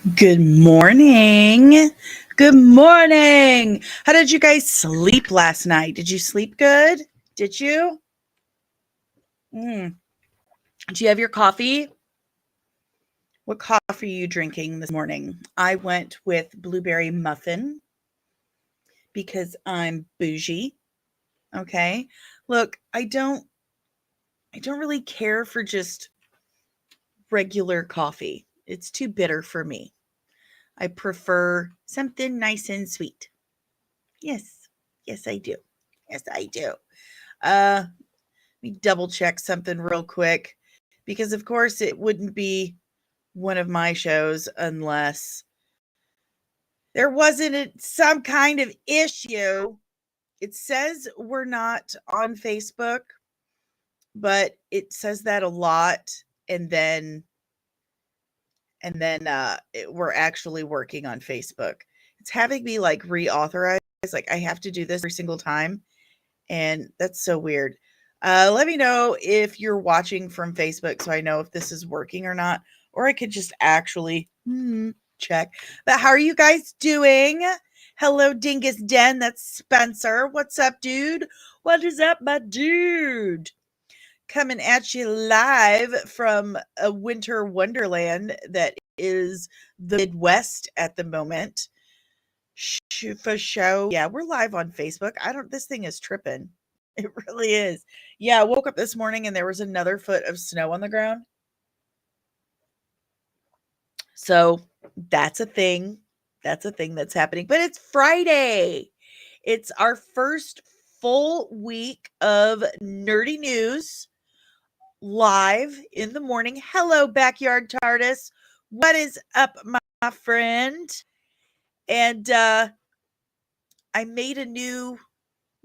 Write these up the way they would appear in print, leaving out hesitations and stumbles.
Good morning. Good morning. How did you guys sleep last night? Did you sleep good? Did you? Mm. Did you have your coffee? What coffee are you drinking this morning? I went with blueberry muffin because I'm bougie. Okay. Look, I don't really care for just regular coffee. It's too bitter for me. I prefer something nice and sweet. Yes. Yes, I do. Yes, I do. Let me double check something real quick because, of course, it wouldn't be one of my shows unless there wasn't some kind of issue. It says we're not on Facebook, but it says that a lot, and then we're actually working on Facebook. It's having me like reauthorize. Like I have to do this every single time, and that's so weird. Let me know if you're watching from Facebook so I know if this is working or not, or I could just actually check. But how are you guys doing? Hello, Dingus Den. That's Spencer. What's up, dude? What is up, my dude? Coming at you live from a winter wonderland that is the Midwest at the moment. For show. Yeah, we're live on Facebook. This thing is tripping. It really is. Yeah, I woke up this morning and there was another foot of snow on the ground. So that's a thing. That's a thing that's happening. But it's Friday. It's our first full week of nerdy news live in the morning. Hello, Backyard TARDIS. What is up, my friend? And I made a new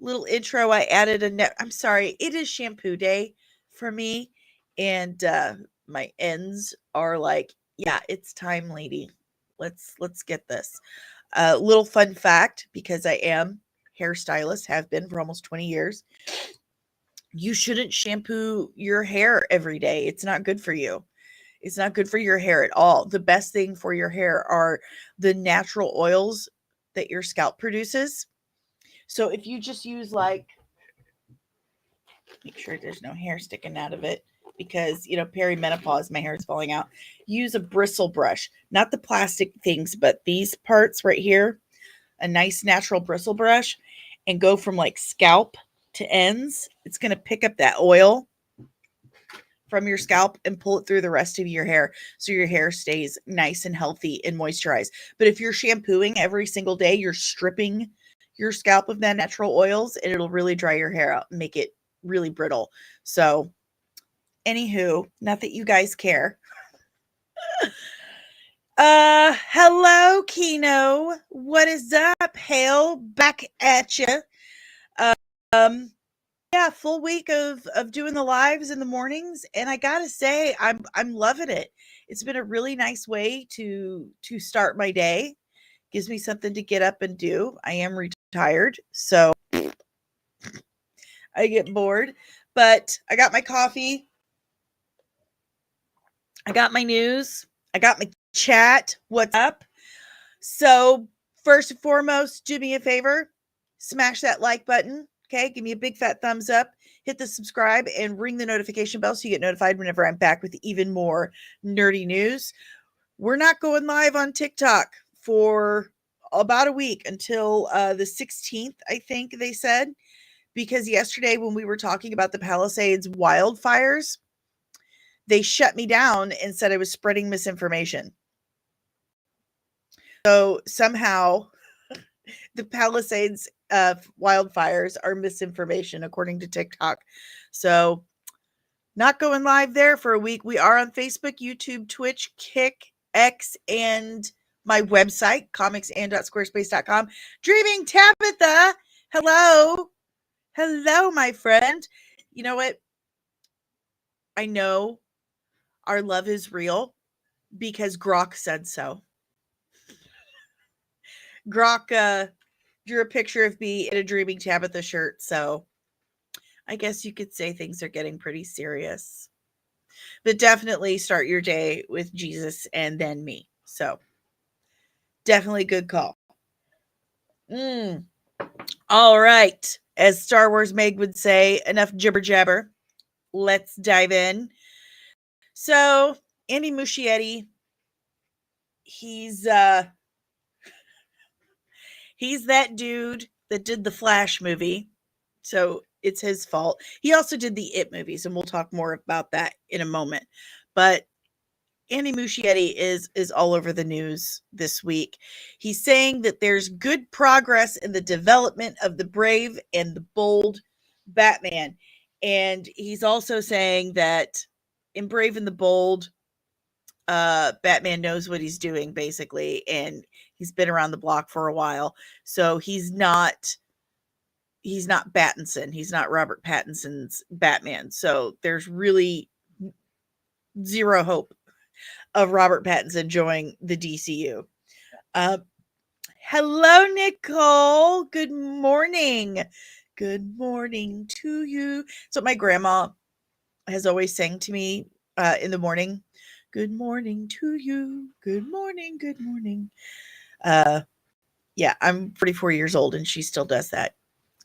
little intro. I added I'm sorry, it is shampoo day for me, and my ends are like, yeah, it's time, lady. Let's get this. Little fun fact, because I am hairstylist, have been for almost 20 years. You shouldn't shampoo your hair every day. It's not good for you. It's not good for your hair at all. The best thing for your hair are the natural oils that your scalp produces. So if you just use like, make sure there's no hair sticking out of it because, perimenopause, my hair is falling out. Use a bristle brush, not the plastic things, but these parts right here, a nice natural bristle brush, and go from like scalp to ends. It's going to pick up that oil from your scalp and pull it through the rest of your hair so your hair stays nice and healthy and moisturized. But if you're shampooing every single day, you're stripping your scalp of that natural oils and it'll really dry your hair out and make it really brittle. So, anywho, not that you guys care. Hello, Kino. What is up? Hail back at you. Um, yeah, full week of doing the lives in the mornings, and I gotta say, I'm loving it. It's been a really nice way to start my day. Gives me something to get up and do. I am retired, so I get bored, but I got my coffee. I got my news. I got my chat. What's up? So, first and foremost, do me a favor, smash that like button. Okay, give me a big fat thumbs up, hit the subscribe, and ring the notification bell so you get notified whenever I'm back with even more nerdy news. We're not going live on TikTok for about a week until the 16th, I think they said, because yesterday when we were talking about the Palisades wildfires, they shut me down and said I was spreading misinformation. So somehow the Palisades wildfires are misinformation according to TikTok. So not going live there for a week. We are on Facebook, YouTube, Twitch, Kick, X, and my website, comicsand.squarespace.com. Dreaming Tabitha, hello. Hello, my friend. You know what? I know our love is real because Grok said so. Grok drew a picture of me in a Dreaming Tabitha shirt, so I guess you could say things are getting pretty serious. But definitely start your day with Jesus and then me. So Definitely good call. All right. As Star Wars Meg would say, enough jibber jabber. Let's dive in. So, Andy Muschietti, he's that dude that did the Flash movie. So, it's his fault. He also did the It movies, and we'll talk more about that in a moment. But Andy Muschietti is all over the news this week. He's saying that there's good progress in the development of the brave and the bold Batman. And he's also saying that in Brave and the Bold, Batman knows what he's doing, basically, and he's been around the block for a while. So he's not Pattinson. He's not Robert Pattinson's Batman. So there's really zero hope of Robert Pattinson joining the DCU. Hello, Nicole. Good morning. Good morning to you. So my grandma has always sang to me in the morning. Good morning to you. Good morning. Good morning. Yeah, I'm 44 years old and she still does that.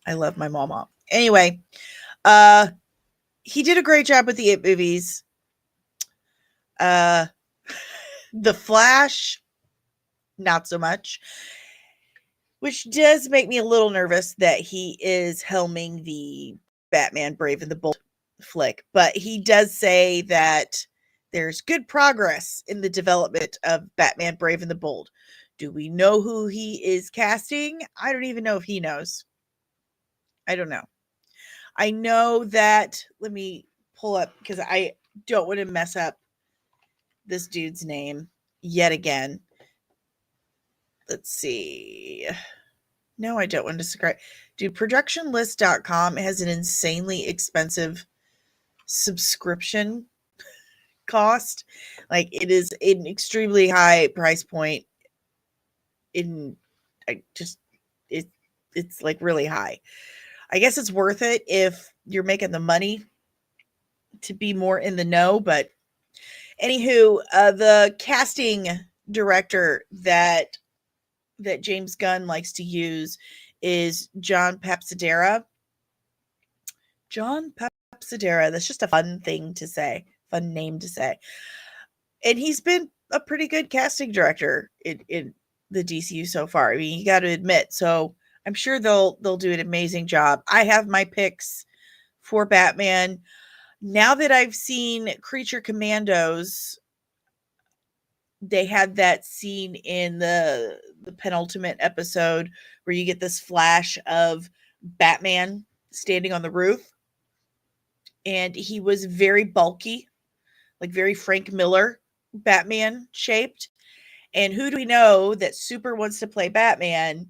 I love my mama. Anyway, he did a great job with the It movies. The Flash, not so much. Which does make me a little nervous that he is helming the Batman Brave and the Bold flick. But he does say that there's good progress in the development of Batman Brave and the Bold. Do we know who he is casting? I don't even know if he knows. I don't know. I know that, let me pull up because I don't want to mess up this dude's name yet again. Let's see. No, I don't want to subscribe. Dude, productionlist.com has an insanely expensive subscription cost. Like, it is an extremely high price point. It's like really high. I guess it's worth it if you're making the money to be more in the know. But anywho, the casting director that James Gunn likes to use is John Papsidera. John Papsidera. That's just a fun thing to say. Fun name to say. And he's been a pretty good casting director in the DCU so far. I mean, you got to admit. So I'm sure they'll do an amazing job. I have my picks for Batman. Now that I've seen Creature Commandos, they had that scene in the penultimate episode where you get this flash of Batman standing on the roof. And he was very bulky, like very Frank Miller Batman shaped. And who do we know that super wants to play Batman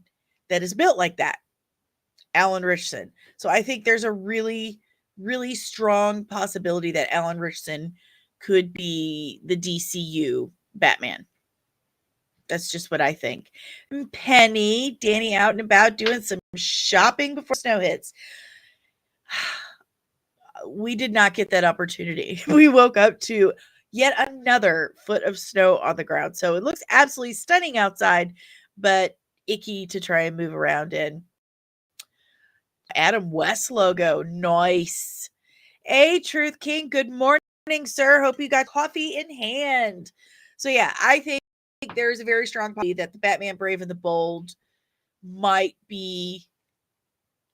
that is built like that? Alan Ritchson. So I think there's a really, really strong possibility that Alan Ritchson could be the DCU Batman. That's just what I think. Penny, Danny out and about doing some shopping before snow hits. We did not get that opportunity. We woke up to yet another foot of snow on the ground. So it looks absolutely stunning outside, but icky to try and move around in. Adam West logo. Nice. Hey, Truth King. Good morning, sir. Hope you got coffee in hand. So yeah, I think there's a very strong possibility that the Batman Brave and the Bold might be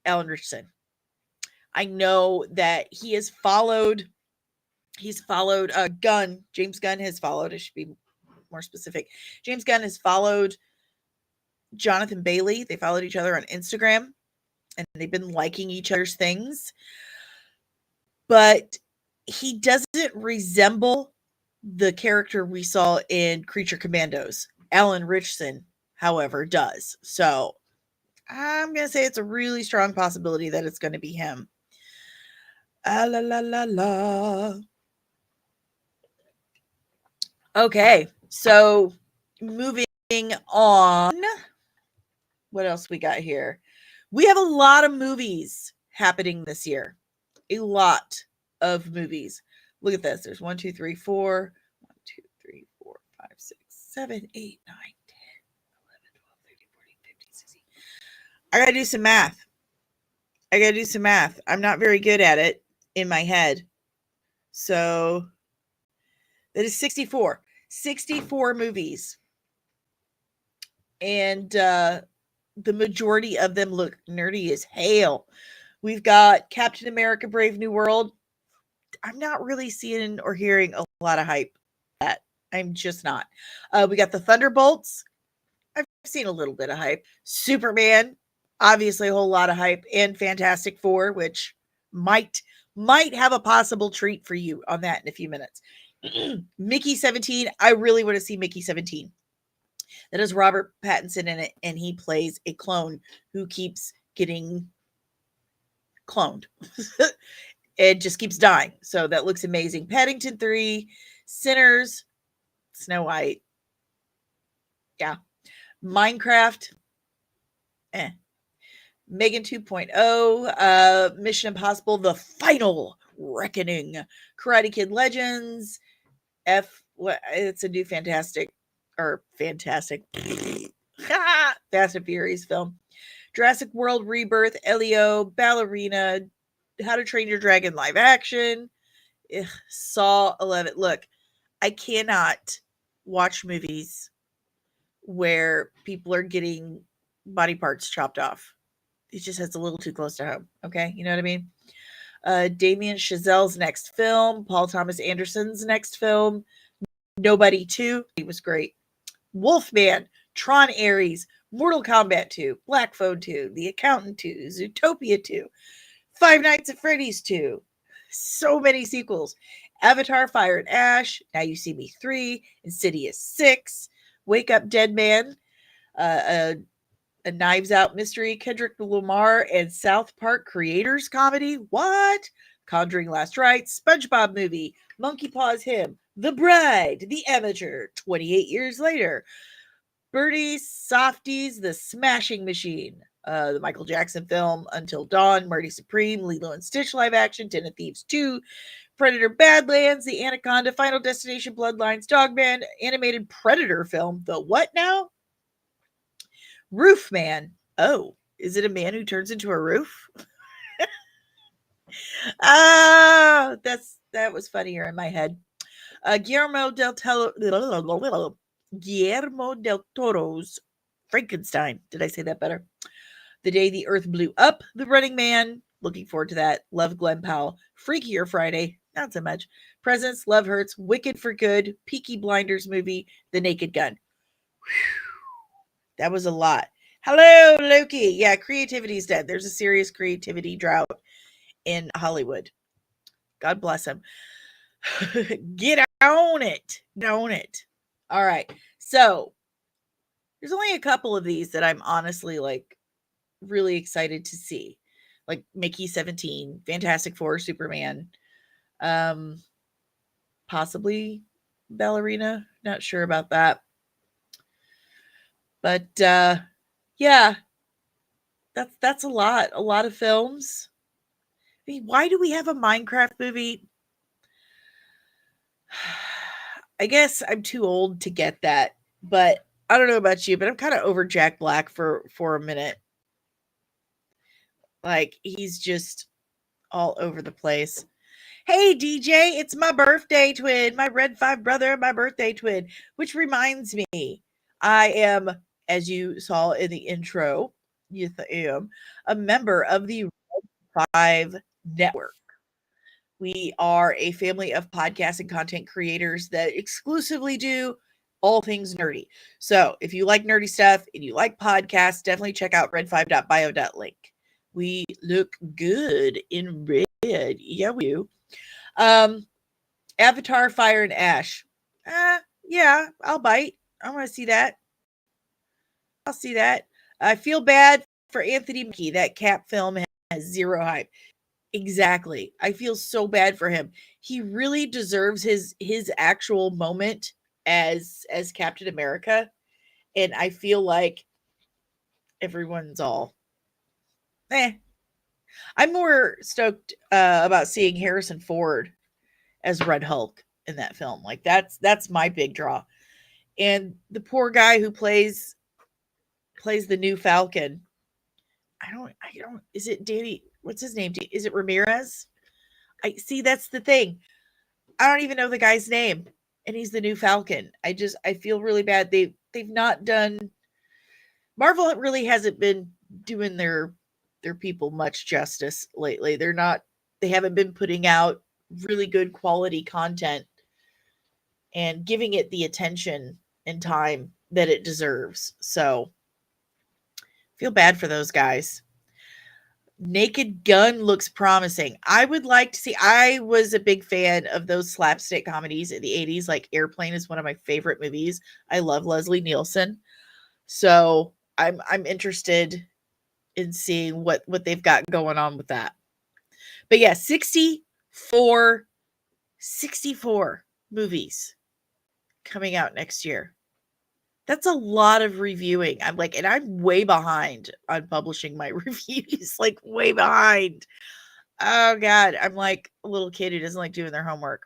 Alan Ritchson. I know that he's followed Gunn. James Gunn has followed, it should be more specific. James Gunn has followed Jonathan Bailey. They followed each other on Instagram and they've been liking each other's things. But he doesn't resemble the character we saw in Creature Commandos. Alan Ritchson, however, does. So I'm going to say it's a really strong possibility that it's going to be him. Ah, la, la, la, la. Okay, so moving on. What else we got here? We have a lot of movies happening this year. A lot of movies. Look at this. There's 1, 2, 3, 4. 1, 2, 3, 4, 5, 6, 7, 8, 9, 10, I gotta do some math. I'm not very good at it in my head. So that is 64. 64 movies. And the majority of them look nerdy as hell. We've got Captain America Brave New World. I'm not really seeing or hearing a lot of hype. That I'm just not. We got the Thunderbolts. I've seen a little bit of hype. Superman, obviously a whole lot of hype, and Fantastic Four, which might have a possible treat for you on that in a few minutes. Mickey 17. I really want to see Mickey 17. That is Robert Pattinson in it, and he plays a clone who keeps getting cloned. It just keeps dying. So that looks amazing. Paddington 3, Sinners, Snow White. Yeah. Minecraft. Megan 2.0, Mission Impossible, The Final Reckoning, Karate Kid Legends, it's a new fantastic. Fast and Furious film. Jurassic World Rebirth, Elio, Ballerina, How to Train Your Dragon live action, Saw 11. Look, I cannot watch movies where people are getting body parts chopped off. It just hits a little too close to home. Okay, you know what I mean? Damien Chazelle's next film, Paul Thomas Anderson's next film, Nobody 2. He was great. Wolfman, Tron Ares, Mortal Kombat 2, Black Phone 2, The Accountant 2, Zootopia 2, Five Nights at Freddy's 2. So many sequels. Avatar, Fire and Ash, Now You See Me 3, Insidious 6, Wake Up Dead Man, a Knives Out mystery, Kendrick Lamar and South Park creators comedy. What? Conjuring Last Rites, SpongeBob movie, Monkey Paws Him, The Bride, The Amateur, 28 years later, Birdies, Softies, The Smashing Machine, the Michael Jackson film, Until Dawn, Marty Supreme, Lilo and Stitch live action, Den of Thieves 2, Predator Badlands, The Anaconda, Final Destination Bloodlines, Dogman, animated Predator film, The What Now? Roof Man. Oh, is it a man who turns into a roof? That was funnier in my head. Guillermo del Toro's Frankenstein. Did I say that better? The Day the Earth Blew Up, The Running Man. Looking forward to that. Love Glenn Powell. Freakier Friday. Not so much. Presents, Love Hurts, Wicked for Good, Peaky Blinders movie, The Naked Gun. Whew. That was a lot. Hello, Loki. Yeah, creativity's dead. There's a serious creativity drought in Hollywood. God bless him. Get on it. Don't it. All right. So there's only a couple of these that I'm honestly like really excited to see. Like Mickey 17, Fantastic Four, Superman, possibly Ballerina. Not sure about that. But yeah, that's a lot of films. I mean, why do we have a Minecraft movie? I guess I'm too old to get that, but I don't know about you, but I'm kind of over Jack Black for a minute. Like he's just all over the place. Hey DJ, it's my birthday twin, my Red 5 brother, my birthday twin, which reminds me, I am, as you saw in the intro, yes, I am a member of the Red 5 network. We are a family of podcasts and content creators that exclusively do all things nerdy. So if you like nerdy stuff and you like podcasts, definitely check out red5.bio.link. We look good in red. Yeah, we do. Avatar, Fire and Ash. Yeah, I'll bite. I want to see that. I'll see that. I feel bad for Anthony Mackie. That Cap film has zero hype. Exactly. I feel so bad for him. He really deserves his actual moment as Captain America, and I feel like everyone's all I'm more stoked about seeing Harrison Ford as Red Hulk in that film. Like that's my big draw. And the poor guy who plays the new Falcon, I don't, is it Danny? What's his name? Is it Ramirez? I see. That's the thing. I don't even know the guy's name, and he's the new Falcon. I feel really bad. They've not done. Marvel really hasn't been doing their people much justice lately. They haven't been putting out really good quality content and giving it the attention and time that it deserves. So, feel bad for those guys. Naked Gun looks promising. I would like to see. I was a big fan of those slapstick comedies in the 80s. Like Airplane is one of my favorite movies. I love Leslie Nielsen. So, I'm interested in seeing what they've got going on with that. But yeah, 64 movies coming out next year. That's a lot of reviewing. I'm like, and I'm way behind on publishing my reviews, like way behind. Oh God, I'm like a little kid who doesn't like doing their homework.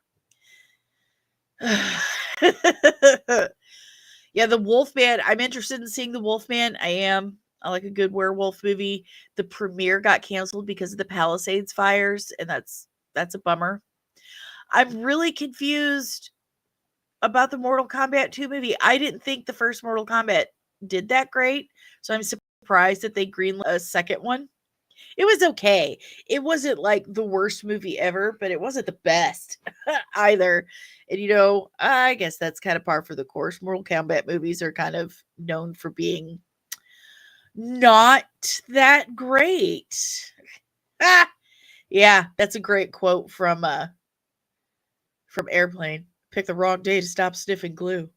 Yeah, the Wolfman. I'm interested in seeing the Wolfman. I am. I like a good werewolf movie. The premiere got canceled because of the Palisades fires, and that's a bummer. I'm really confused about the Mortal Kombat 2 movie. I didn't think the first Mortal Kombat did that great, so I'm surprised that they greenlit a second one. It was okay. It wasn't like the worst movie ever, but it wasn't the best either. And I guess that's kind of par for the course. Mortal Kombat movies are kind of known for being not that great. Ah, yeah, that's a great quote from Airplane. Pick the wrong day to stop sniffing glue.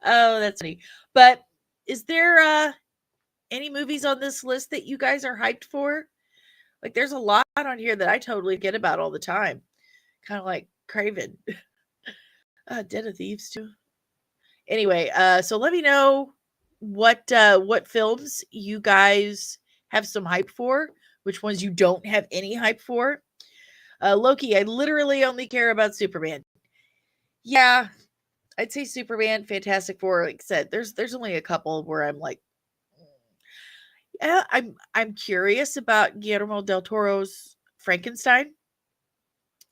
Oh, that's funny. But is there any movies on this list that you guys are hyped for? Like there's a lot on here that I totally get about all the time. Kind of like Craven. Den of Thieves too. Anyway, so let me know what films you guys have some hype for, which ones you don't have any hype for. Loki, I literally only care about Superman. Yeah, I'd say Superman, Fantastic Four. Like I said, there's only a couple where I'm like, yeah, I'm curious about Guillermo del Toro's Frankenstein.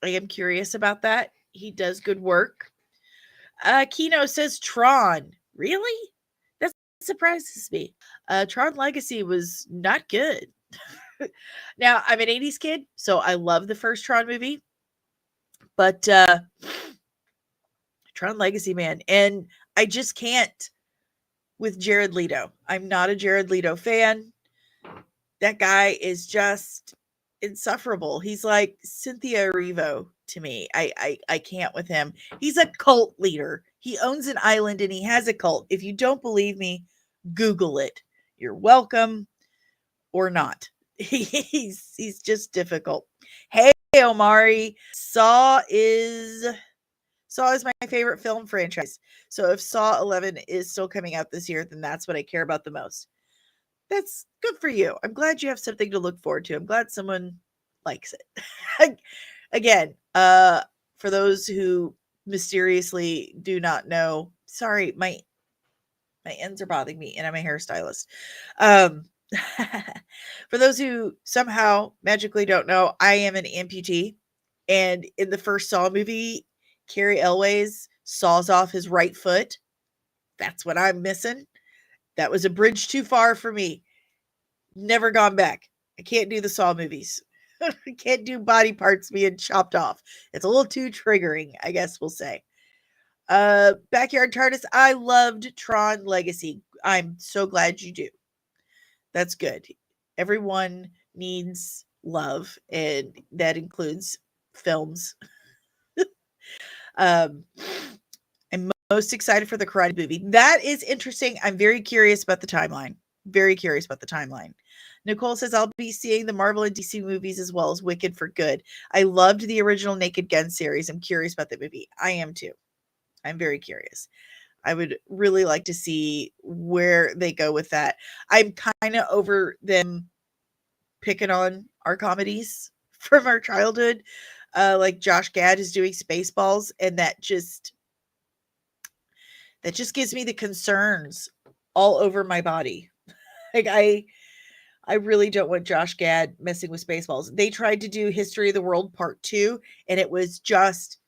I am curious about that. He does good work. Kino says Tron. Really? That surprises me. Tron Legacy was not good. Now, I'm an 80s kid, so I love the first Tron movie. But Tron Legacy, man. And I just can't with Jared Leto. I'm not a Jared Leto fan. That guy is just insufferable. He's like Cynthia Erivo to me. I can't with him. He's a cult leader. He owns an island and he has a cult. If you don't believe me, Google it. You're welcome or not. He's just difficult. Hey Omari, Saw is my favorite film franchise. So if Saw 11 is still coming out this year, then that's what I care about the most. That's good for you. I'm glad you have something to look forward to. I'm glad someone likes it. Again, for those who mysteriously do not know, sorry, my ends are bothering me and I'm a hairstylist. For those who somehow magically don't know, I am an amputee. And in the first Saw movie, Cary Elwes saws off his right foot. That's what I'm missing. That was a bridge too far for me. Never gone back. I can't do the Saw movies. I can't do body parts being chopped off. It's a little too triggering, I guess we'll say. Backyard TARDIS, I loved Tron Legacy. I'm so glad you do. That's good. Everyone needs love, and that includes films. I'm most excited for the Karate movie. That is interesting. I'm very curious about the timeline. Very curious about the timeline. Nicole says, I'll be seeing the Marvel and DC movies as well as Wicked for good. I loved the original Naked Gun series. I'm curious about the movie. I am too. I'm very curious. I would really like to see where they go with that. I'm kind of over them picking on our comedies from our childhood. Like Josh Gad is doing Spaceballs, and that just gives me the concerns all over my body. Like I really don't want Josh Gad messing with Spaceballs. They tried to do History of the World Part 2, and it was just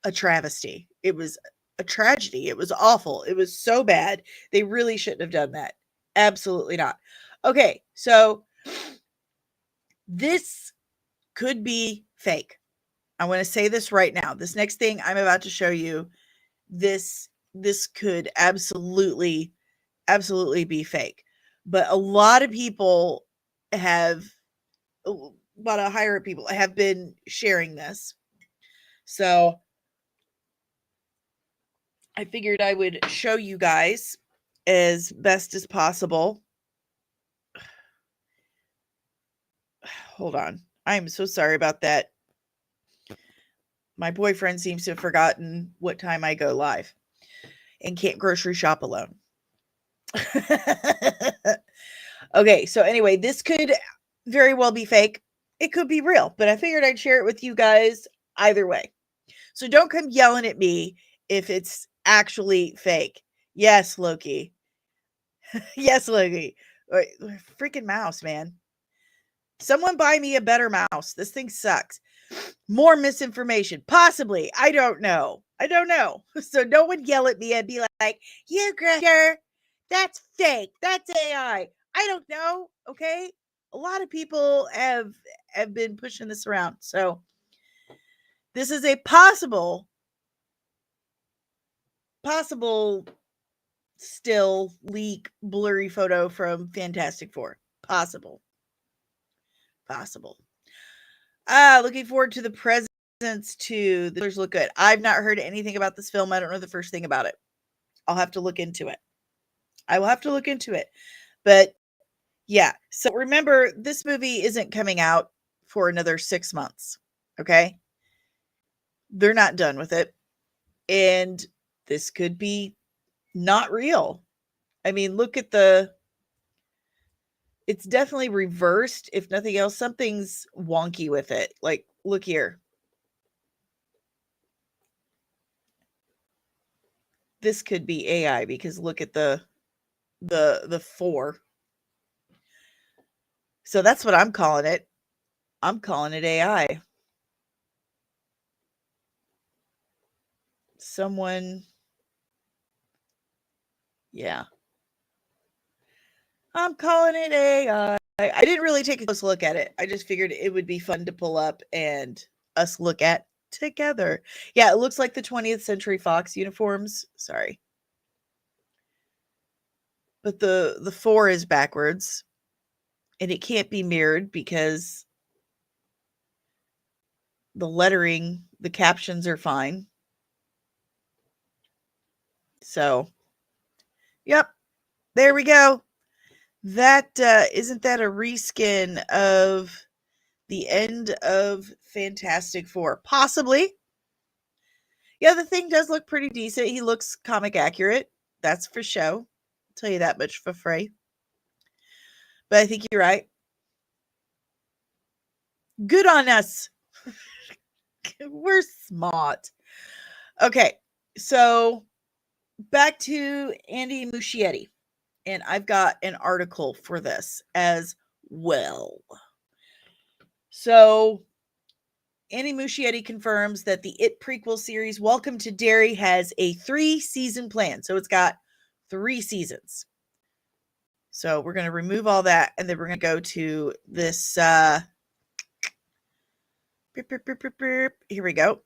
a travesty. It was a tragedy. It was awful. It was so bad. They really shouldn't have done that. Absolutely not. Okay, so this could be fake. I want to say this right now. This next thing I'm about to show you, this could absolutely be fake. But a lot of people have a lot of higher up people have been sharing this. So I figured I would show you guys as best as possible. Hold on. I'm so sorry about that. My boyfriend seems to have forgotten what time I go live and can't grocery shop alone. Okay, so anyway, this could very well be fake. It could be real, but I figured I'd share it with you guys either way. So don't come yelling at me if it's actually fake. Yes, Loki. Yes, Loki. Freaking mouse, man. Someone buy me a better mouse. This thing sucks. More misinformation. Possibly. I don't know. So no one yell at me and be like, you Grusher, that's fake. That's AI. I don't know. Okay. A lot of people have been pushing this around. So this is a possible still leak blurry photo from Fantastic Four. Possible. Looking forward to the presents too. The trailers look good. I've not heard anything about this film. I don't know the first thing about it. I'll have to look into it. I will have to look into it. But yeah, so remember, this movie isn't coming out for another 6 months. Okay. They're not done with it. And this could be not real. I mean, look at it's definitely reversed. If nothing else, something's wonky with it. Like, look here. This could be AI because look at the 4. So that's what I'm calling it. I'm calling it AI. Someone, yeah. I'm calling it AI. I didn't really take a close look at it. I just figured it would be fun to pull up and us look at together. Yeah, it looks like the 20th Century Fox uniforms. Sorry. But the 4 is backwards. And it can't be mirrored because the lettering, the captions are fine. So, yep. There we go. That isn't that a reskin of the end of Fantastic Four? Possibly. Yeah, the thing does look pretty decent. He looks comic accurate. That's for show. I'll tell you that much for free. But I think you're right. Good on us. We're smart. Okay, so back to Andy Muschietti. And I've got an article for this as well. So Andy Muschietti confirms that the It prequel series Welcome to Derry has a 3-season plan. So it's got 3 seasons. So we're going to remove all that and then we're going to go to this. Here we go.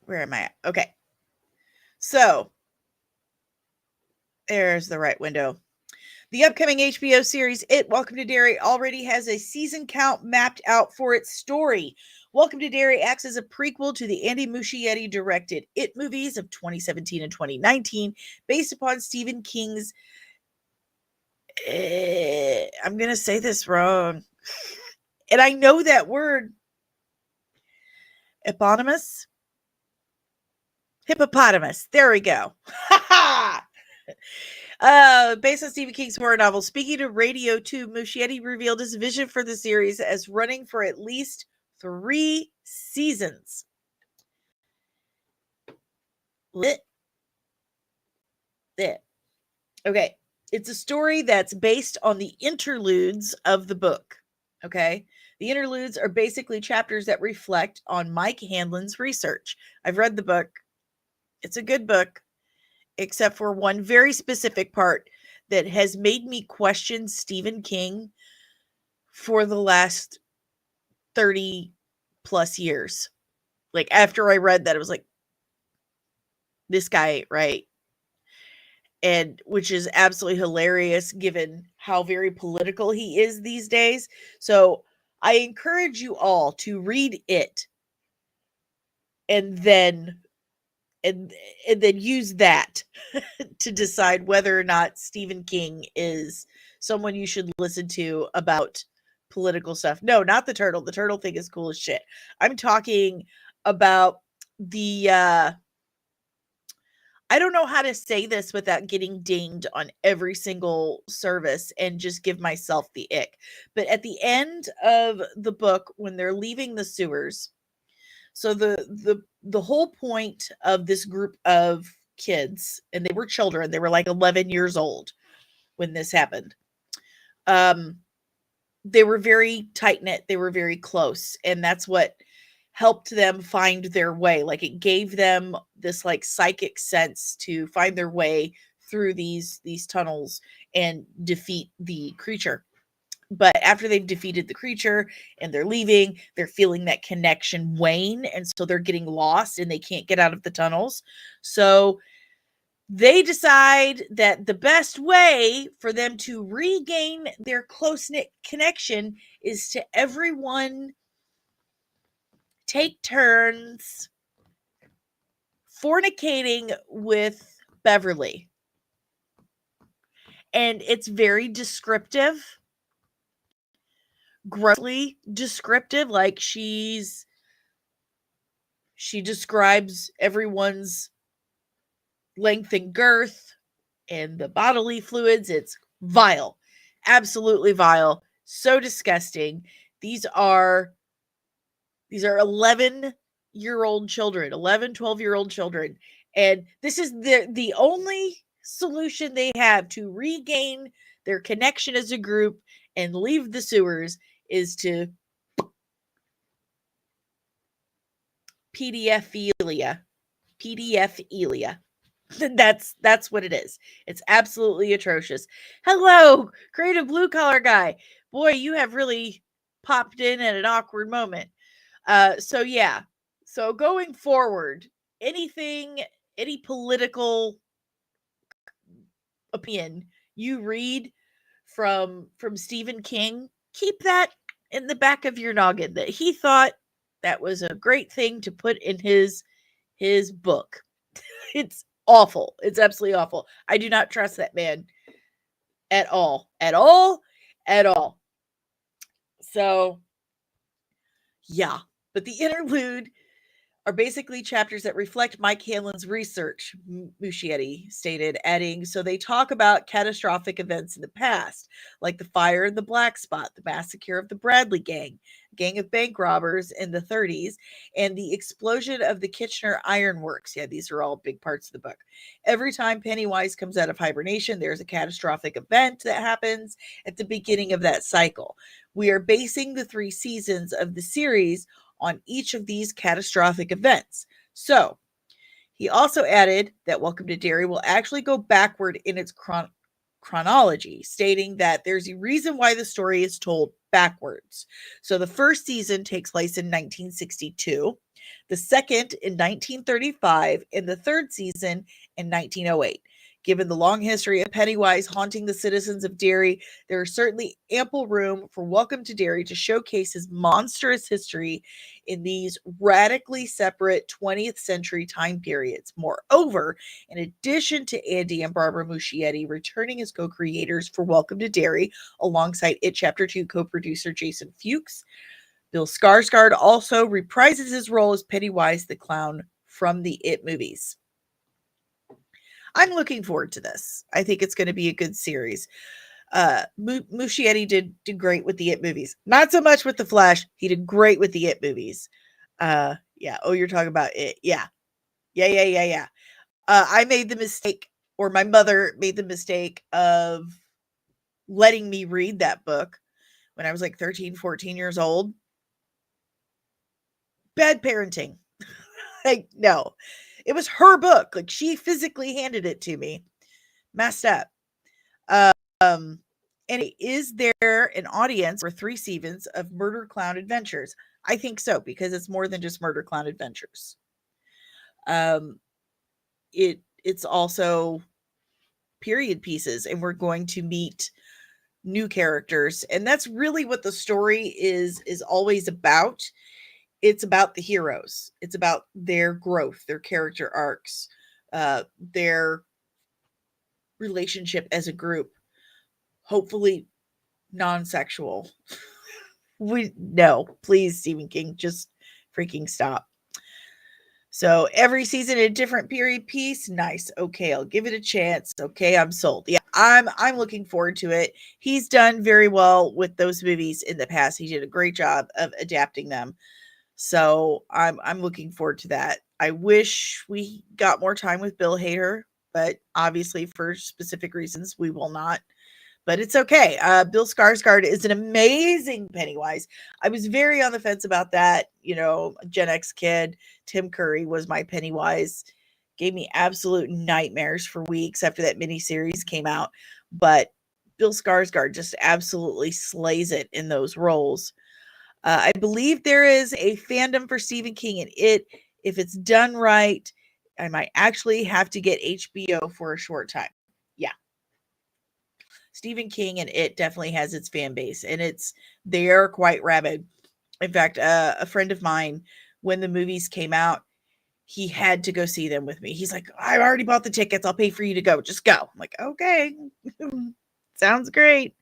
Where am I at? Okay. So there's the right window. The upcoming HBO series It Welcome to Derry already has a season count mapped out for its story. Welcome to Derry acts as a prequel to the Andy Muschietti directed It movies of 2017 and 2019, based upon Stephen King's I'm going to say this wrong. And I know that word. Eponymous? Hippopotamus. There we go. Based on Stephen King's horror novel. Speaking to Radio 2, Muschietti revealed his vision for the series as running for at least 3 seasons. Okay. It's a story that's based on the interludes of the book. Okay. The interludes are basically chapters that reflect on Mike Hanlon's research. I've read the book. It's a good book, except for one very specific part that has made me question Stephen King for the last 30 plus years. Like, after I read that, it was like, this guy, right? And which is absolutely hilarious given how very political he is these days. So I encourage you all to read it and then and and then use that to decide whether or not Stephen King is someone you should listen to about political stuff. No, not the turtle. The turtle thing is cool as shit. I'm talking about the I don't know how to say this without getting dinged on every single service and just give myself the ick. But at the end of the book, when they're leaving the sewers, so the whole point of this group of kids, and they were children, they were like 11 years old when this happened. Um, they were very tight knit, they were very close, and that's what helped them find their way. Like, it gave them this like psychic sense to find their way through these tunnels and defeat the creature. But after they've defeated the creature and they're leaving, they're feeling that connection wane, and so they're getting lost and they can't get out of the tunnels. So they decide that the best way for them to regain their close-knit connection is to everyone take turns fornicating with Beverly. And it's very descriptive, grossly descriptive. Like, she describes everyone's length and girth and the bodily fluids. It's vile, absolutely vile, so disgusting. These are 11-year-old children, 11, 12-year-old children. And this is the only solution they have to regain their connection as a group and leave the sewers is to PDF-elia. PDF-elia. That's what it is. It's absolutely atrocious. Hello, creative blue collar guy. Boy, you have really popped in at an awkward moment. So yeah. So going forward, any political opinion you read from Stephen King, keep that in the back of your noggin that he thought that was a great thing to put in his book. It's awful. It's absolutely awful. I do not trust that man at all. At all. At all. So yeah. But the interlude are basically chapters that reflect Mike Hanlon's research, Muschietti stated, adding, so they talk about catastrophic events in the past, like the fire in the Black Spot, the massacre of the Bradley gang, a gang of bank robbers in the 30s, and the explosion of the Kitchener Iron Works. Yeah, these are all big parts of the book. Every time Pennywise comes out of hibernation, there's a catastrophic event that happens at the beginning of that cycle. We are basing the 3 seasons of the series on each of these catastrophic events. So, he also added that Welcome to Derry will actually go backward in its chronology, stating that there's a reason why the story is told backwards. So, the first season takes place in 1962, the second in 1935, and the third season in 1908. Given the long history of Pennywise haunting the citizens of Derry, there is certainly ample room for Welcome to Derry to showcase his monstrous history in these radically separate 20th century time periods. Moreover, in addition to Andy and Barbara Muschietti returning as co-creators for Welcome to Derry, alongside It Chapter 2 co-producer Jason Fuchs, Bill Skarsgård also reprises his role as Pennywise the Clown from the It movies. I'm looking forward to this. I think it's going to be a good series. Muschietti did great with the It movies. Not so much with The Flash. He did great with the It movies. Yeah. Oh, you're talking about It. Yeah. Yeah. I made the mistake, or my mother made the mistake of letting me read that book when I was like 13, 14 years old. Bad parenting. Like, no, it was her book. Like, she physically handed it to me. Messed up. Um, and is there an audience for 3 seasons of Murder Clown Adventures? I think so, because it's more than just Murder Clown Adventures. Um, it's also period pieces, and we're going to meet new characters, and that's really what the story is always about. It's about the heroes. It's about their growth, their character arcs, their relationship as a group. Hopefully non-sexual. No, please, Stephen King, just freaking stop. So every season a different period piece. Nice. Okay, I'll give it a chance. Okay, I'm sold. Yeah, I'm looking forward to it. He's done very well with those movies in the past. He did a great job of adapting them. So I'm looking forward to that. I wish we got more time with Bill Hader, but obviously for specific reasons we will not. But it's okay. Bill Skarsgård is an amazing Pennywise. I was very on the fence about that. You know, Gen X kid, Tim Curry was my Pennywise. Gave me absolute nightmares for weeks after that miniseries came out. But Bill Skarsgård just absolutely slays it in those roles. I believe there is a fandom for Stephen King and it. If it's done right, I might actually have to get HBO for a short time. Yeah. Stephen King and it definitely has its fan base, and they're quite rabid. In fact, a friend of mine, when the movies came out, he had to go see them with me. He's like, I already bought the tickets. I'll pay for you to go. Just go. I'm like, okay. Sounds great.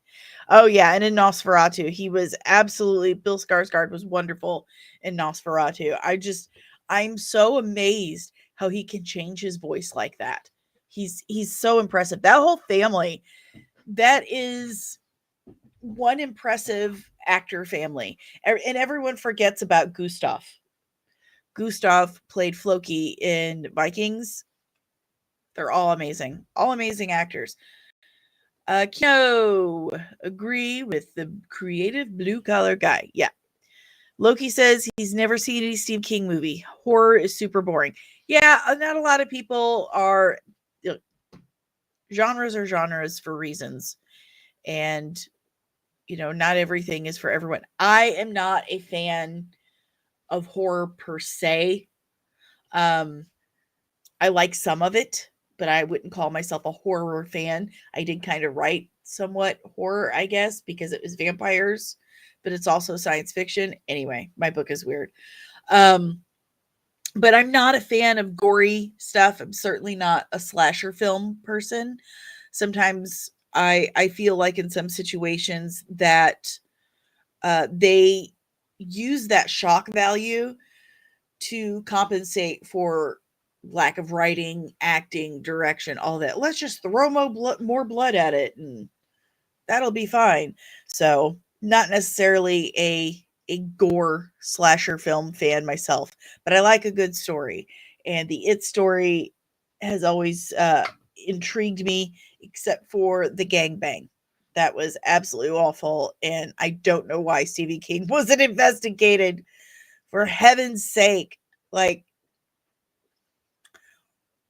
Oh, yeah. And in Nosferatu, he was absolutely, Bill Skarsgård was wonderful in Nosferatu. I'm so amazed how he can change his voice like that. He's so impressive. That whole family, that is one impressive actor family. And everyone forgets about Gustav. Gustav played Floki in Vikings. They're all amazing actors. Kino, agree with the creative blue collar guy. Yeah. Loki says he's never seen any Stephen King movie. Horror is super boring. Yeah, not a lot of people are. Genres are genres for reasons. And, not everything is for everyone. I am not a fan of horror per se. I like some of it, but I wouldn't call myself a horror fan. I did kind of write somewhat horror, I guess, because it was vampires, but it's also science fiction. Anyway, my book is weird. But I'm not a fan of gory stuff. I'm certainly not a slasher film person. Sometimes I feel like in some situations that they use that shock value to compensate for lack of writing, acting, direction, all that. Let's just throw more blood at it and that'll be fine. So, not necessarily a gore slasher film fan myself, but I like a good story. And the It story has always intrigued me, except for the gangbang. That was absolutely awful. And I don't know why Stevie King wasn't investigated, for heaven's sake. Like,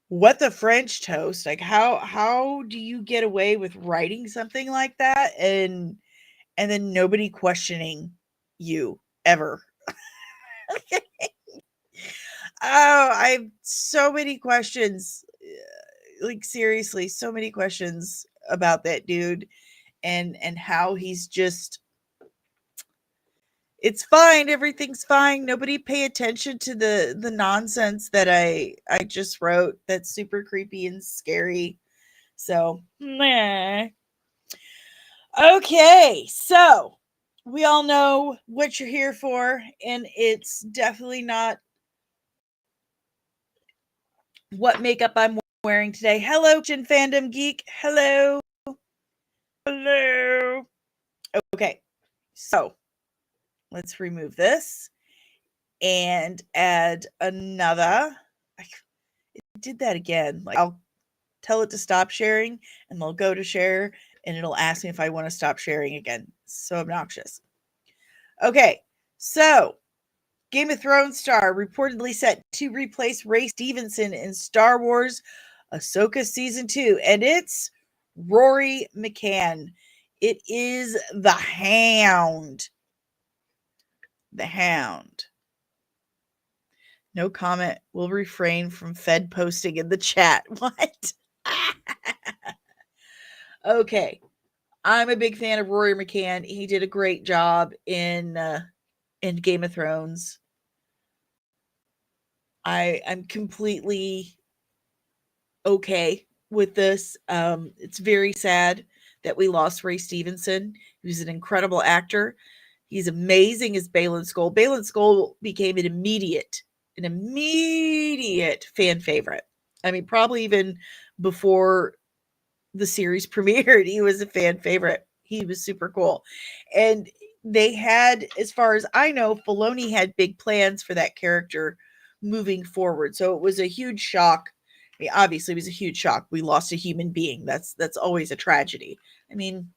what the French toast? Like, how do you get away with writing something like that and then nobody questioning you ever? Oh, I have so many questions. Like, seriously, so many questions about that dude and how he's just, it's fine, everything's fine. Nobody pay attention to the nonsense that I just wrote. That's super creepy and scary. So, meh. Okay, so we all know what you're here for, and it's definitely not what makeup I'm wearing today. Hello, Chin Fandom Geek. Hello. Hello. Okay, so let's remove this and add another. It did that again. Like, I'll tell it to stop sharing, and they'll go to share, and it'll ask me if I want to stop sharing again. So obnoxious. Okay, so Game of Thrones star reportedly set to replace Ray Stevenson in Star Wars Ahsoka Season 2, and it's Rory McCann. It is the Hound. The Hound. No comment. We'll refrain from Fed posting in the chat. What? Okay. I'm a big fan of Rory McCann. He did a great job in Game of Thrones. I'm completely okay with this. It's very sad that we lost Ray Stevenson. He was an incredible actor. He's amazing as Baylan Skoll. Baylan Skoll became an immediate fan favorite. I mean, probably even before the series premiered, he was a fan favorite. He was super cool. And they had, as far as I know, Filoni had big plans for that character moving forward. So it was a huge shock. I mean, obviously, it was a huge shock. We lost a human being. That's always a tragedy. I mean,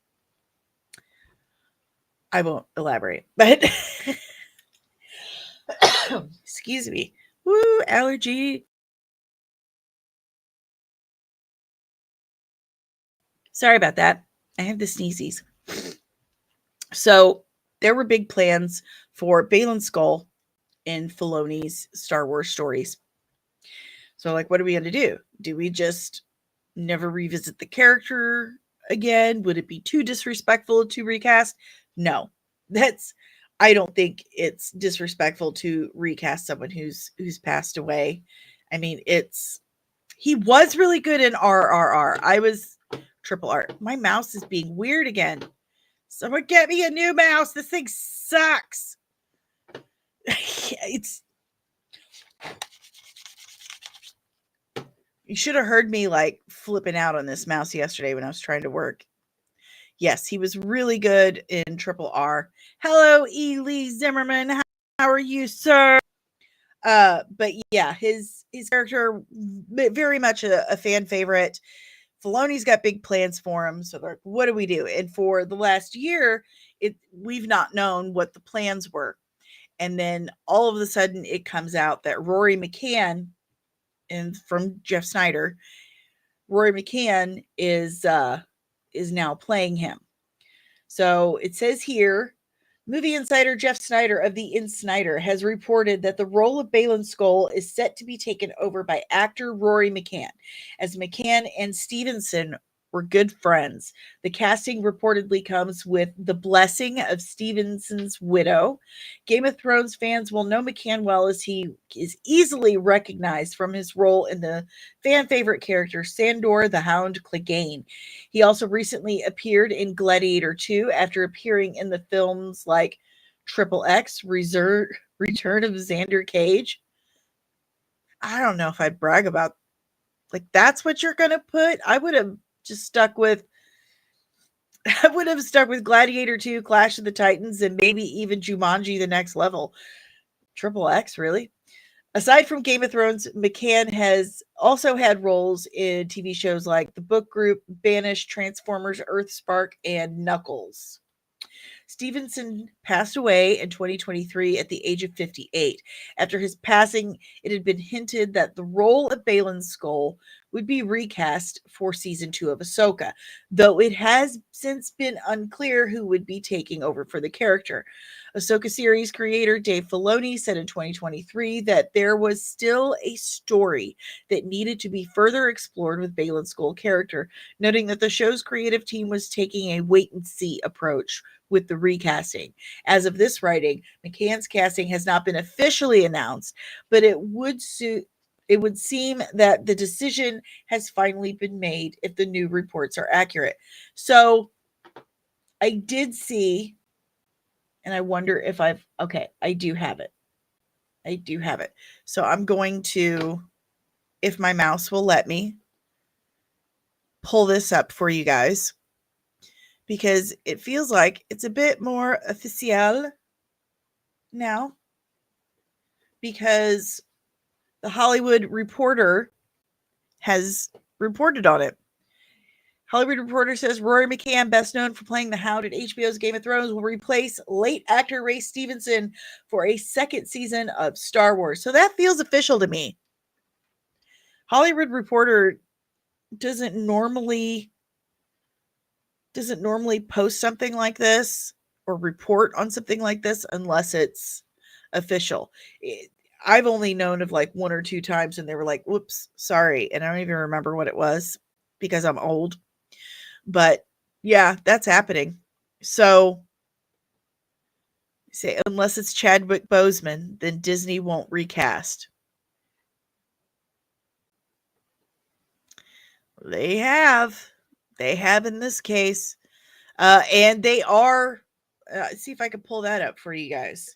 I won't elaborate, but excuse me. Woo, allergy. Sorry about that. I have the sneezies. So there were big plans for Baylan Skoll in Filoni's Star Wars stories. So, like, what are we going to do? Do we just never revisit the character again? Would it be too disrespectful to recast? No, I don't think it's disrespectful to recast someone who's passed away. I mean, he was really good in RRR. I was triple R. My mouse is being weird again. Someone get me a new mouse. This thing sucks. You should have heard me like flipping out on this mouse yesterday when I was trying to work. Yes, he was really good in Triple R. Hello, E. Lee Zimmerman. How are you, sir? But yeah, his character very much a fan favorite. Filoni's got big plans for him, so they're like, what do we do? And for the last year, we've not known what the plans were. And then all of a sudden, it comes out that Rory McCann, and from Jeff Snyder, Rory McCann is now playing him. So it says here, movie insider Jeff Snyder of The Insnyder has reported that the role of Baylan Skoll is set to be taken over by actor Rory McCann, as McCann and Stevenson were good friends. The casting reportedly comes with the blessing of Stevenson's widow. Game of Thrones fans will know McCann well, as he is easily recognized from his role in the fan favorite character Sandor the Hound Clegane. He also recently appeared in Gladiator 2 after appearing in the films like Triple X, Return of Xander Cage. I don't know if I'd brag about, like, that's what you're going to put. I would have stuck with Gladiator 2, Clash of the Titans, and maybe even Jumanji: The Next Level. Triple X, really? Aside from Game of Thrones, McCann has also had roles in TV shows like The Book Group, Banished, Transformers, Earthspark, and Knuckles. Stevenson passed away in 2023 at the age of 58. After his passing, it had been hinted that the role of Baylan Skoll would be recast for season 2 of Ahsoka, though it has since been unclear who would be taking over for the character. Ahsoka series creator Dave Filoni said in 2023 that there was still a story that needed to be further explored with Baylan Skoll character, noting that the show's creative team was taking a wait-and-see approach with the recasting. As of this writing, McCann's casting has not been officially announced, but it would seem that the decision has finally been made if the new reports are accurate. So I did see, and I wonder if I do have it. I do have it. So I'm going to, if my mouse will let me, pull this up for you guys, because it feels like it's a bit more official now, because the Hollywood Reporter has reported on it. Hollywood Reporter says Rory McCann, best known for playing the Hound in HBO's Game of Thrones, will replace late actor Ray Stevenson for a second season of Star Wars. So that feels official to me. Hollywood Reporter doesn't normally post something like this or report on something like this unless it's official. I've only known of like one or two times and they were like, whoops, sorry. And I don't even remember what it was because I'm old. But yeah, that's happening. So say unless it's Chadwick Boseman, then Disney won't recast. They have. They have in this case. And they are see if I can pull that up for you guys.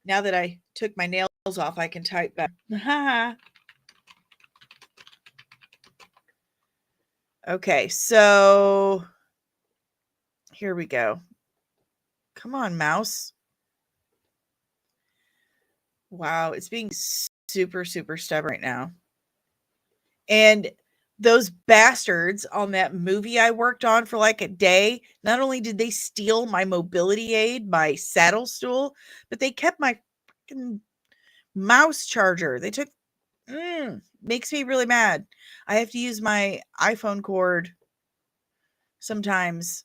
Now that I took my nails off, I can type back. Okay, so here we go. Come on, mouse. Wow, it's being super, super stubborn right now. And those bastards on that movie I worked on for like a day, not only did they steal my mobility aid, my saddle stool, but they kept my freaking mouse charger. They took makes me really mad. I have to use my iPhone cord sometimes.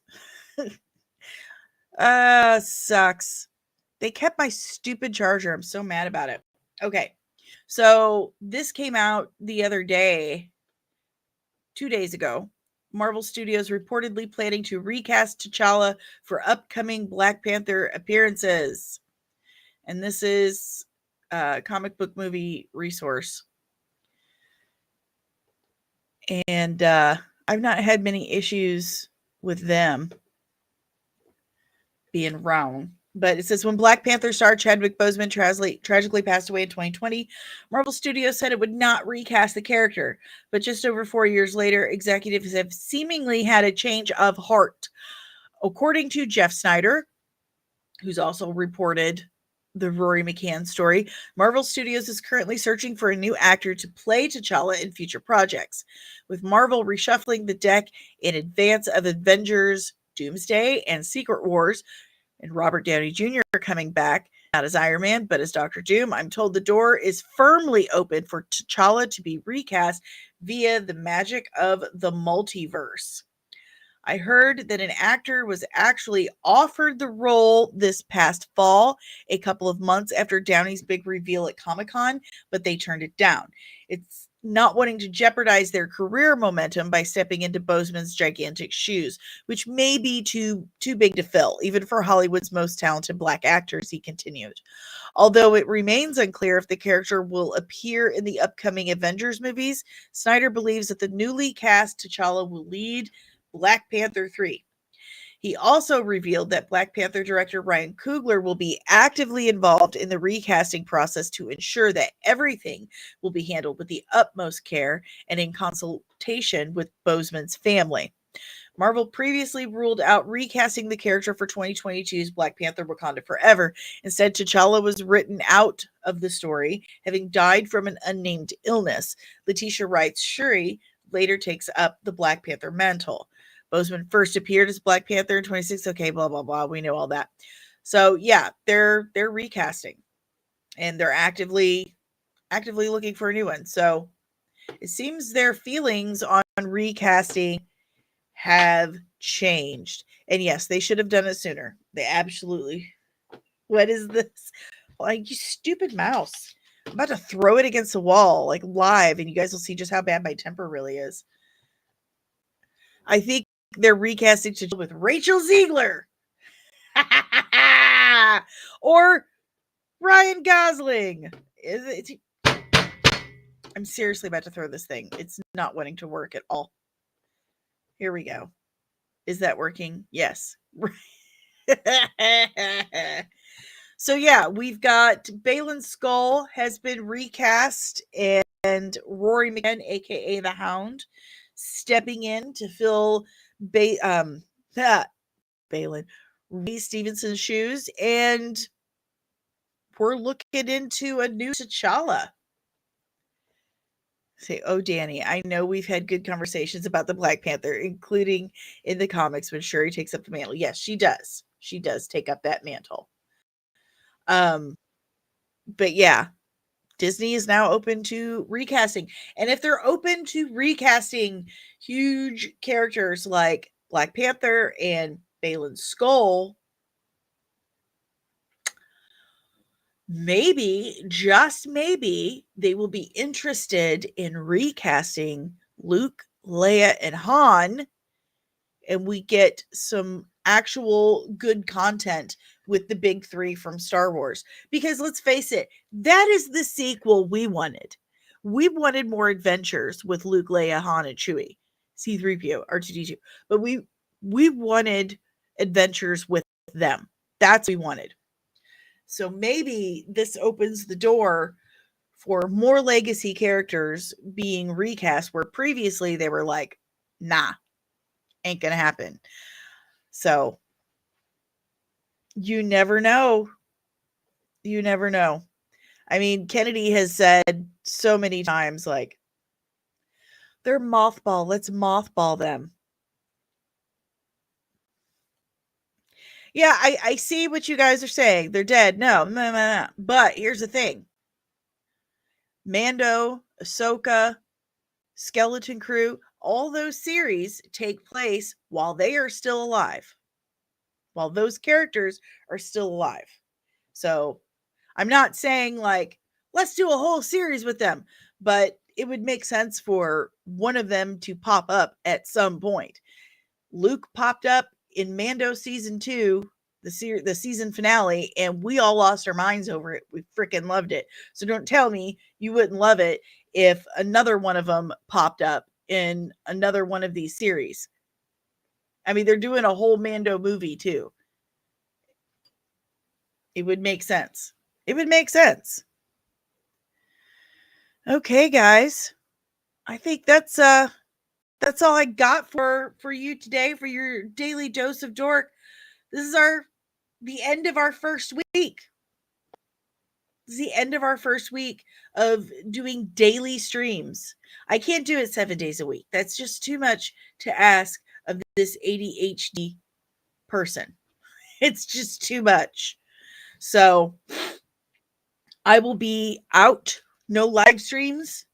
Sucks. They kept my stupid charger. I'm so mad about it. Okay. So this came out the other day, 2 days ago. Marvel Studios reportedly planning to recast T'Challa for upcoming Black Panther appearances. And this is a comic book movie resource. And I've not had many issues with them being wrong. But it says when Black Panther star Chadwick Boseman tragically passed away in 2020, Marvel Studios said it would not recast the character. But just over 4 years later, executives have seemingly had a change of heart. According to Jeff Snyder, who's also reported the Rory McCann story, Marvel Studios is currently searching for a new actor to play T'Challa in future projects, with Marvel reshuffling the deck in advance of Avengers, Doomsday, and Secret Wars, and Robert Downey Jr. coming back, not as Iron Man, but as Doctor Doom. I'm told the door is firmly open for T'Challa to be recast via the magic of the multiverse. I heard that an actor was actually offered the role this past fall, a couple of months after Downey's big reveal at Comic-Con, but they turned it down. It's not wanting to jeopardize their career momentum by stepping into Boseman's gigantic shoes, which may be too big to fill, even for Hollywood's most talented black actors, he continued. Although it remains unclear if the character will appear in the upcoming Avengers movies, Snyder believes that the newly cast T'Challa will lead Black Panther 3. He also revealed that Black Panther director Ryan Coogler will be actively involved in the recasting process to ensure that everything will be handled with the utmost care and in consultation with Boseman's family. Marvel previously ruled out recasting the character for 2022's Black Panther Wakanda Forever. Instead, T'Challa was written out of the story, having died from an unnamed illness. Letitia writes Shuri later takes up the Black Panther mantle. Boseman first appeared as Black Panther in 26. Okay, blah blah blah. We know all that. So yeah, they're recasting, and they're actively looking for a new one. So it seems their feelings on recasting have changed. And yes, they should have done it sooner. They absolutely. What is this? Like, you stupid mouse. I'm about to throw it against the wall, like live, and you guys will see just how bad my temper really is. I think they're recasting to with Rachel Ziegler. Or Ryan Gosling. I'm seriously about to throw this thing. It's not wanting to work at all. Here we go. Is that working? Yes. So yeah, we've got Baylan Skoll has been recast, and Rory McCann, aka the Hound, stepping in to fill Baylan Reeves Stevenson's shoes, and we're looking into a new T'Challa. Say, oh, Danny, I know we've had good conversations about the Black Panther, including in the comics when Shuri takes up the mantle. Yes, she does. She does take up that mantle. Um, but yeah, Disney is now open to recasting. And if they're open to recasting huge characters like Black Panther and Baylan Skoll, maybe, just maybe, they will be interested in recasting Luke, Leia, and Han, and we get some actual good content with the big three from Star Wars. Because let's face it, that is the sequel we wanted. We wanted more adventures with Luke, Leia, Han, and Chewie, C-3PO, R2-D2. But we wanted adventures with them. That's what we wanted. So maybe this opens the door for more legacy characters being recast where previously they were like, nah, ain't gonna happen. So you never know. You never know. I mean, Kennedy has said so many times, like, they're mothball. Let's mothball them. Yeah, I see what you guys are saying. They're dead. No, no, no, no. But here's the thing. Mando, Ahsoka, Skeleton Crew, all those series take place while they are still alive. While those characters are still alive. So I'm not saying like, let's do a whole series with them, but it would make sense for one of them to pop up at some point. Luke popped up in Mando season 2, the season finale, and we all lost our minds over it. We freaking loved it. So don't tell me you wouldn't love it if another one of them popped up in another one of these series. I mean, they're doing a whole Mando movie too. It would make sense. It would make sense. Okay, guys. I think that's all I got for you today for your daily dose of dork. This is the end of our first week. This is the end of our first week of doing daily streams. I can't do it 7 days a week. That's just too much to ask of this ADHD person. It's just too much. So I will be out, no live streams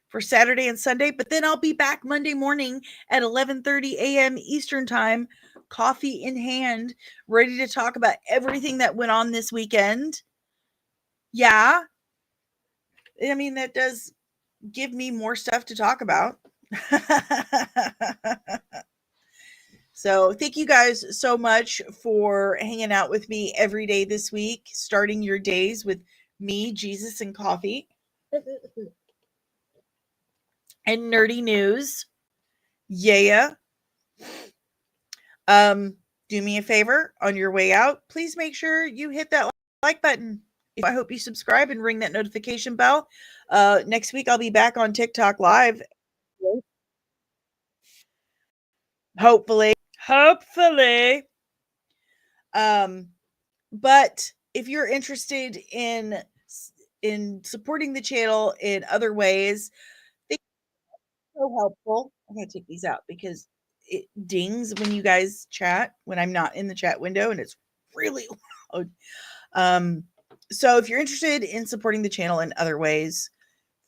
for Saturday and Sunday, but then I'll be back Monday morning at 11:30 a.m. Eastern Time, coffee in hand, ready to talk about everything that went on this weekend. Yeah. I mean, that does give me more stuff to talk about. So, thank you guys so much for hanging out with me every day this week, starting your days with me, Jesus, and coffee. And nerdy news. Yeah. Do me a favor on your way out. Please make sure you hit that like button. I hope you subscribe and ring that notification bell. Next week I'll be back on TikTok live. Hopefully. Hopefully. But if you're interested in supporting the channel in other ways, they so helpful. I'm gonna take these out because it dings when you guys chat when I'm not in the chat window and it's really loud. So if you're interested in supporting the channel in other ways,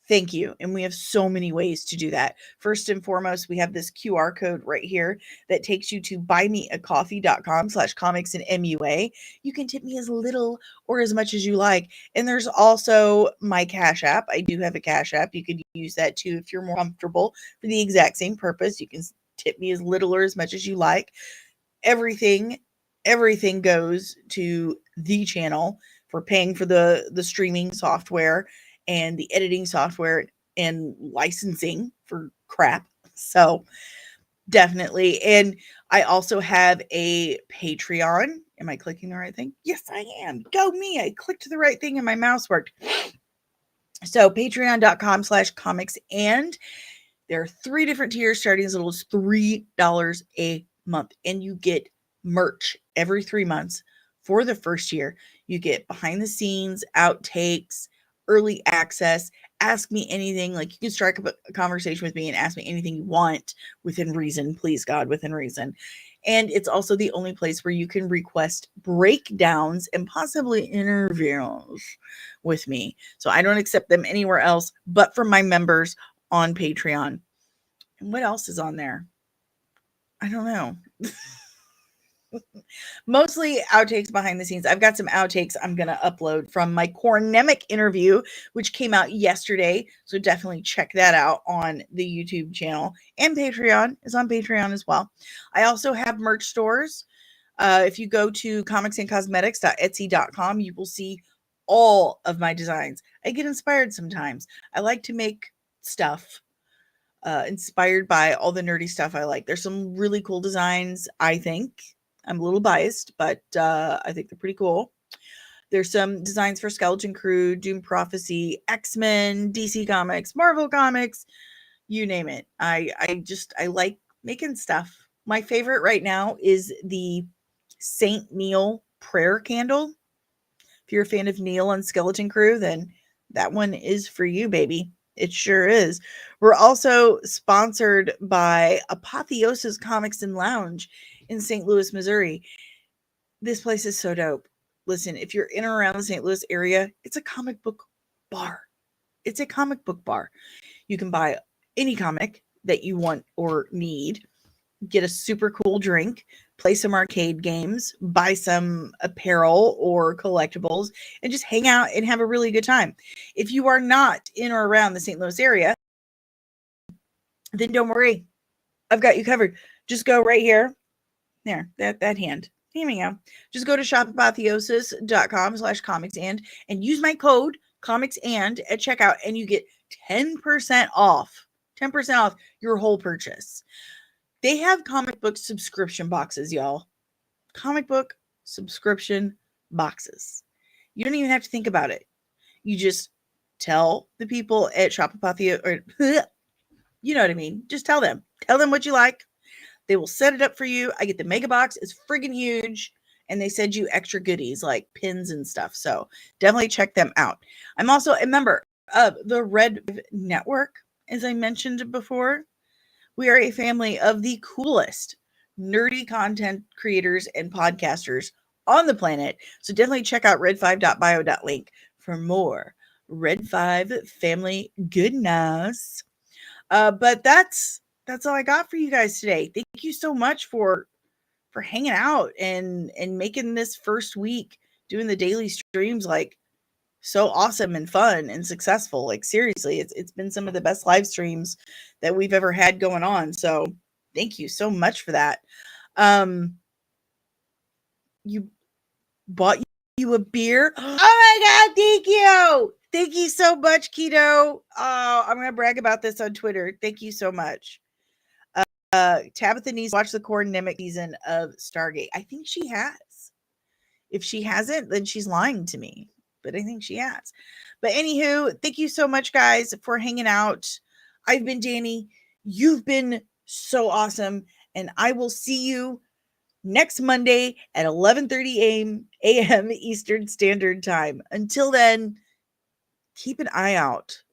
thank you. And we have so many ways to do that. First and foremost, we have this QR code right here that takes you to buymeacoffee.com/comics and MUA. You can tip me as little or as much as you like. And there's also my Cash App. I do have a Cash App. You could use that too if you're more comfortable for the exact same purpose. You can tip me as little or as much as you like. Everything goes to the channel for paying for the streaming software and the editing software and licensing for crap. So definitely. And I also have a Patreon. Am I clicking the right thing? Yes, I am. Go me. I clicked the right thing and my mouse worked. So patreon.com/comics. And there are 3 different tiers starting as little as $3 a month. And you get merch every 3 months for the first year. You get behind the scenes, outtakes, early access, ask me anything. Like, you can strike up a conversation with me and ask me anything you want within reason. Please, God, within reason. And it's also the only place where you can request breakdowns and possibly interviews with me. So I don't accept them anywhere else but from my members on Patreon. And what else is on there? I don't know. Mostly outtakes behind the scenes. I've got some outtakes I'm going to upload from my Cornemic interview, which came out yesterday. So definitely check that out on the YouTube channel. And Patreon is on Patreon as well. I also have merch stores. If you go to comicsandcosmetics.etsy.com, you will see all of my designs. I get inspired sometimes. I like to make stuff inspired by all the nerdy stuff I like. There's some really cool designs, I think. I'm a little biased, but I think they're pretty cool. There's some designs for Skeleton Crew, Doom Prophecy, X-Men, DC Comics, Marvel Comics, you name it. I like making stuff. My favorite right now is the Saint Neil prayer candle. If you're a fan of Neil on Skeleton Crew, then that one is for you, baby. It sure is. We're also sponsored by Apotheosis Comics and Lounge in St. Louis, Missouri. This place is so dope. Listen, if you're in or around the St. Louis area, it's a comic book bar. It's a comic book bar. You can buy any comic that you want or need, get a super cool drink, play some arcade games, buy some apparel or collectibles, and just hang out and have a really good time. If you are not in or around the St. Louis area, then don't worry. I've got you covered. Just go right here. There, that hand. Here we go. Just go to shopapotheosis.com/comicsand and use my code comicsand at checkout, and you get 10% off. 10% off your whole purchase. They have comic book subscription boxes, y'all. Comic book subscription boxes. You don't even have to think about it. You just tell the people at Shop Apotheosis, or you know what I mean. Just tell them. Tell them what you like. They will set it up for you. I get the mega box. It's friggin' huge. And they send you extra goodies like pins and stuff. So definitely check them out. I'm also a member of the Red Network, as I mentioned before. We are a family of the coolest nerdy content creators and podcasters on the planet. So definitely check out red5.bio.link for more Red 5 family goodness. But that's all I got for you guys today. Thank you so much for hanging out and making this first week doing the daily streams like so awesome and fun and successful. Like, seriously, it's been some of the best live streams that we've ever had going on. So thank you so much for that. You bought you a beer. Oh my God. Thank you. Thank you so much, Keto. I'm going to brag about this on Twitter. Thank you so much. Tabitha needs to watch the Cornemic season of Stargate. I think she has. If she hasn't, then she's lying to me. But I think she has. But anywho, thank you so much, guys, for hanging out. I've been Danny. You've been so awesome. And I will see you next Monday at 11:30 a.m. Eastern Standard Time. Until then, keep an eye out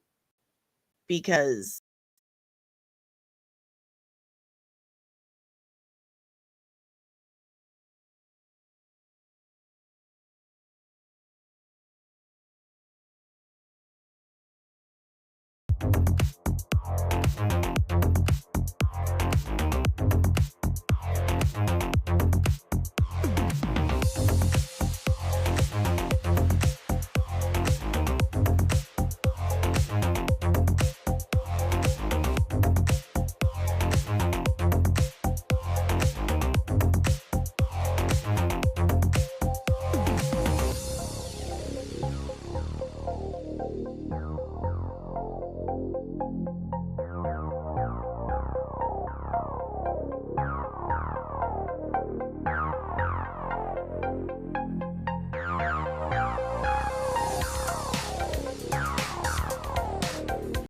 because